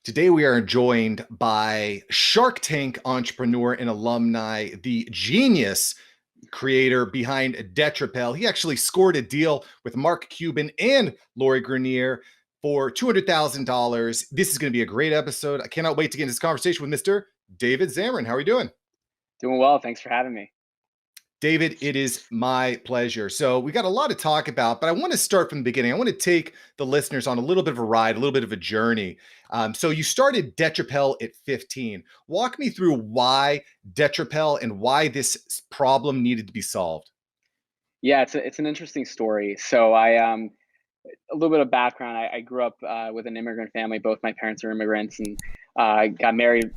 Today, we are joined by Shark Tank entrepreneur and alumni, the genius creator behind DetraPel. He actually scored a deal with Mark Cuban and Lori Grenier for $200,000. This is going to be a great episode. I cannot wait to get into this conversation with Mr. David Zamarin. How are you doing? Doing well. Thanks for having me. David, it is my pleasure. So we got a lot to talk about, but I want to start from the beginning. I want to take the listeners on a little bit of a ride, a little bit of a journey. So you started DetraPel at 15. Walk me through why DetraPel and why this problem needed to be solved. Yeah, it's an interesting story. So a little bit of background. I grew up with an immigrant family. Both my parents are immigrants, and got married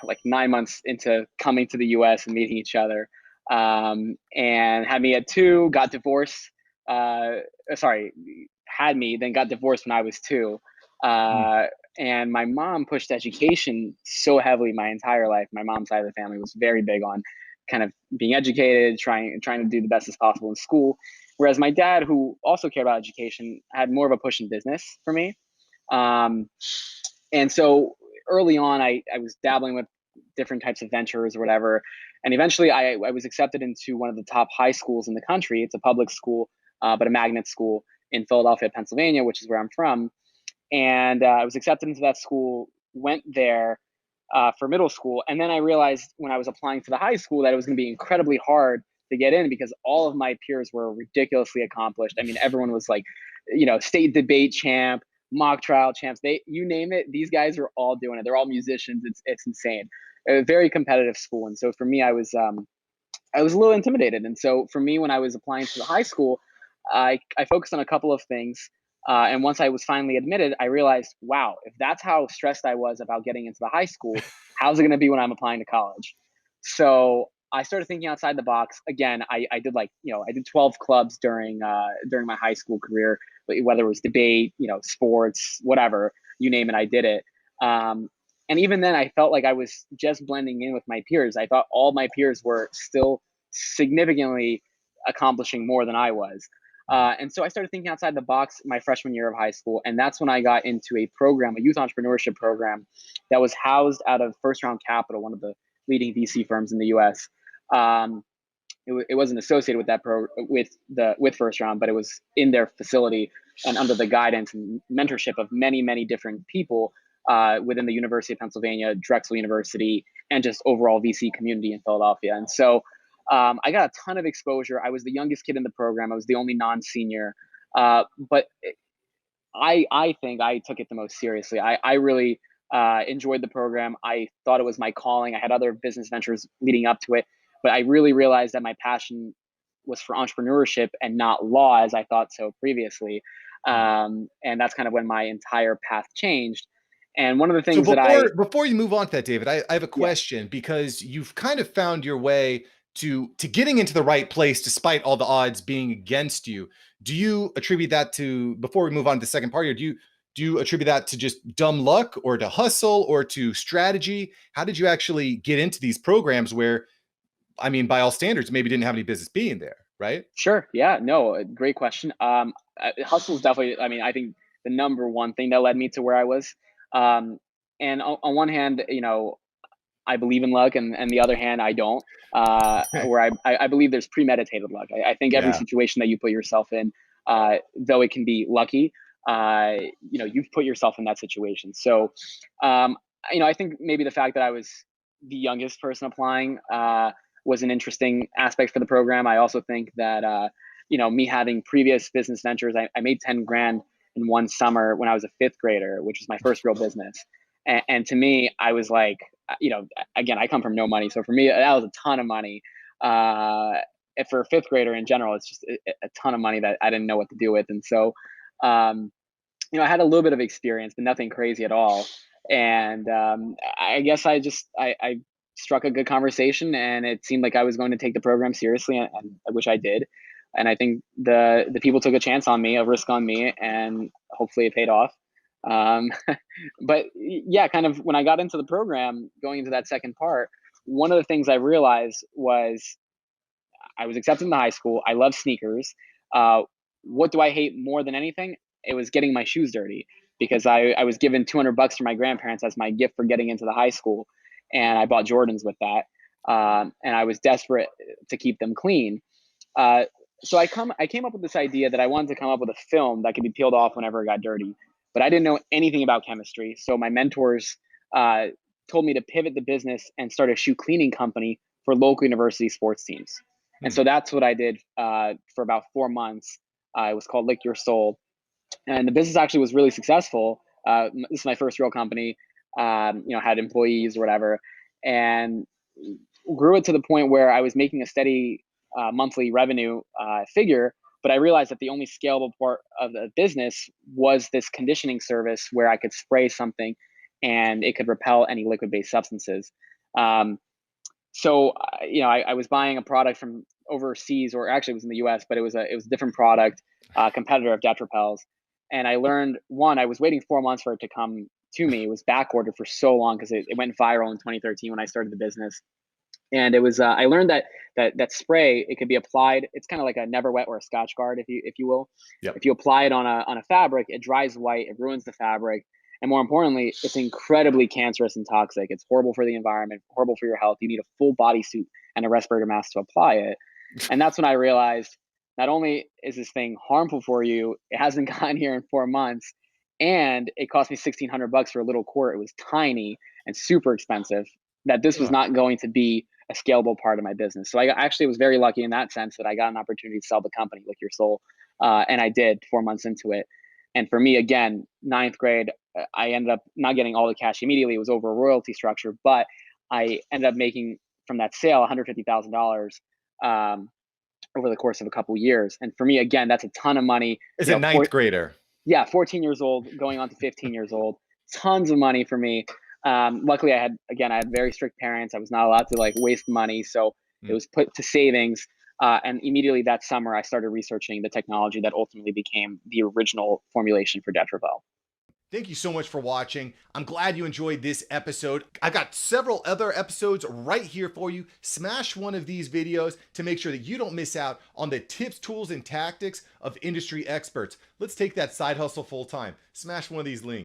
like 9 months into coming to the U.S. and meeting each other. And had me at two. Got divorced. Sorry, had me, then got divorced when I was two. Mm. Uh, and my mom pushed education so heavily my entire life. My mom's side of the family was very big on kind of being educated, trying to do the best as possible in school. Whereas my dad, who also cared about education, had more of a push in business for me. Um, and so early on, I was dabbling with different types of ventures or whatever. And eventually I was accepted into one of the top high schools in the country. It's a public school, but a magnet school in Philadelphia, Pennsylvania, which is where I'm from. And I was accepted into that school, went there for middle school. And then I realized when I was applying to the high school that it was going to be incredibly hard to get in because all of my peers were ridiculously accomplished. I mean, everyone was like, state debate champ, mock trial champs. You name it, these guys are all doing it. They're all musicians. It's insane. A very competitive school. And so for me, I was a little intimidated. And so for me, when I was applying to the high school, I focused on a couple of things. And once I was finally admitted, I realized, wow, if that's how stressed I was about getting into the high school, how's it going to be when I'm applying to college? So I started thinking outside the box. Again, I did I did 12 clubs during my high school career, whether it was debate, sports, whatever, you name it, I did it. And even then, I felt like I was just blending in with my peers. I thought all my peers were still significantly accomplishing more than I was. And so I started thinking outside the box my freshman year of high school. And that's when I got into a program, a youth entrepreneurship program that was housed out of First Round Capital, one of the leading VC firms in the US. Um, it wasn't associated with with First Round, but it was in their facility and under the guidance and mentorship of many different people within the University of Pennsylvania, Drexel University, and just overall VC community in Philadelphia. And so I got a ton of exposure. I was the youngest kid in the program. I was the only non-senior, but I think I took it the most seriously. I really enjoyed the program. I thought it was my calling. I had other business ventures leading up to it, but I really realized that my passion was for entrepreneurship and not law as I thought so previously. And that's kind of when my entire path changed. And one of the So things that before you move on to that, David, I have a yeah, question because you've kind of found your way to getting into the right place despite all the odds being against you. Do you attribute that to, before we move on to the second part here, do you attribute that to just dumb luck or to hustle or to strategy? How did you actually get into these programs where, I mean, by all standards, maybe didn't have any business being there, right? sure. Yeah, no, great question. Hustle is definitely, I mean, I think the number one thing that led me to where I was. Um, and on one hand, I believe in luck, and the other hand, I don't. Where I believe there's premeditated luck. I think every Yeah. situation that you put yourself in, though it can be lucky, you've put yourself in that situation. So, I think maybe the fact that I was the youngest person applying was an interesting aspect for the program. I also think that me having previous business ventures, I made 10 grand in one summer when I was a fifth grader, which was my first real business. And to me, I was like, again, I come from no money. So for me, that was a ton of money. And for a fifth grader in general, it's just a ton of money that I didn't know what to do with. And so, um, I had a little bit of experience, but nothing crazy at all. And I guess I struck a good conversation, and it seemed like I was going to take the program seriously, and which I did. And I think the people took a chance on me, a risk on me, and hopefully it paid off. Um, but yeah, kind of when I got into the program, going into that second part, one of the things I realized was I was accepted in the high school. I love sneakers. What do I hate more than anything? It was getting my shoes dirty. because I was given $200 from my grandparents as my gift for getting into the high school, and I bought Jordans with that. And I was desperate to keep them clean. Uh, so I came up with this idea that I wanted to come up with a film that could be peeled off whenever it got dirty, but I didn't know anything about chemistry. So my mentors uh, told me to pivot the business and start a shoe cleaning company for local university sports teams. And Hmm. so that's what I did for about 4 months. It was called Lick Your Soul, and the business actually was really successful. This is my first real company. Had employees or whatever, and grew it to the point where I was making a steady monthly revenue figure. But I realized that the only scalable part of the business was this conditioning service where I could spray something and it could repel any liquid-based substances. Um, I was buying a product from overseas, or actually it was in the US, but it was a different product, competitor of DetraPel's. And I learned, one, I was waiting 4 months for it to come to me. It was back ordered for so long because it went viral in 2013 when I started the business. And it was I learned that spray, it could be applied. It's kind of like a never wet or a Scotch Guard, if you will. Yep. If you apply it on a fabric, it dries white, it ruins the fabric, and more importantly, it's incredibly cancerous and toxic. It's horrible for the environment, horrible for your health. You need a full bodysuit and a respirator mask to apply it. And that's when I realized, not only is this thing harmful for you, it hasn't gotten here in 4 months, and it cost me $1,600 for a little quart. It was tiny and super expensive. That this was Huh. not going to be a scalable part of my business. So I actually was very lucky in that sense that I got an opportunity to sell the company, Lick Your Soul, and I did 4 months into it. And for me, again, ninth grade, I ended up not getting all the cash immediately. It was over a royalty structure, but I ended up making from that sale $150,000 over the course of a couple years. And for me, again, that's a ton of money. As a ninth grader. Yeah, 14 years old, going on to 15 years old, tons of money for me. Luckily, I had very strict parents. I was not allowed to like waste money, so it Mm. was put to savings. And immediately that summer, I started researching the technology that ultimately became the original formulation for Detropel. Thank you so much for watching. I'm glad you enjoyed this episode. I've got several other episodes right here for you. Smash one of these videos to make sure that you don't miss out on the tips, tools, and tactics of industry experts. Let's take that side hustle full time. Smash one of these links.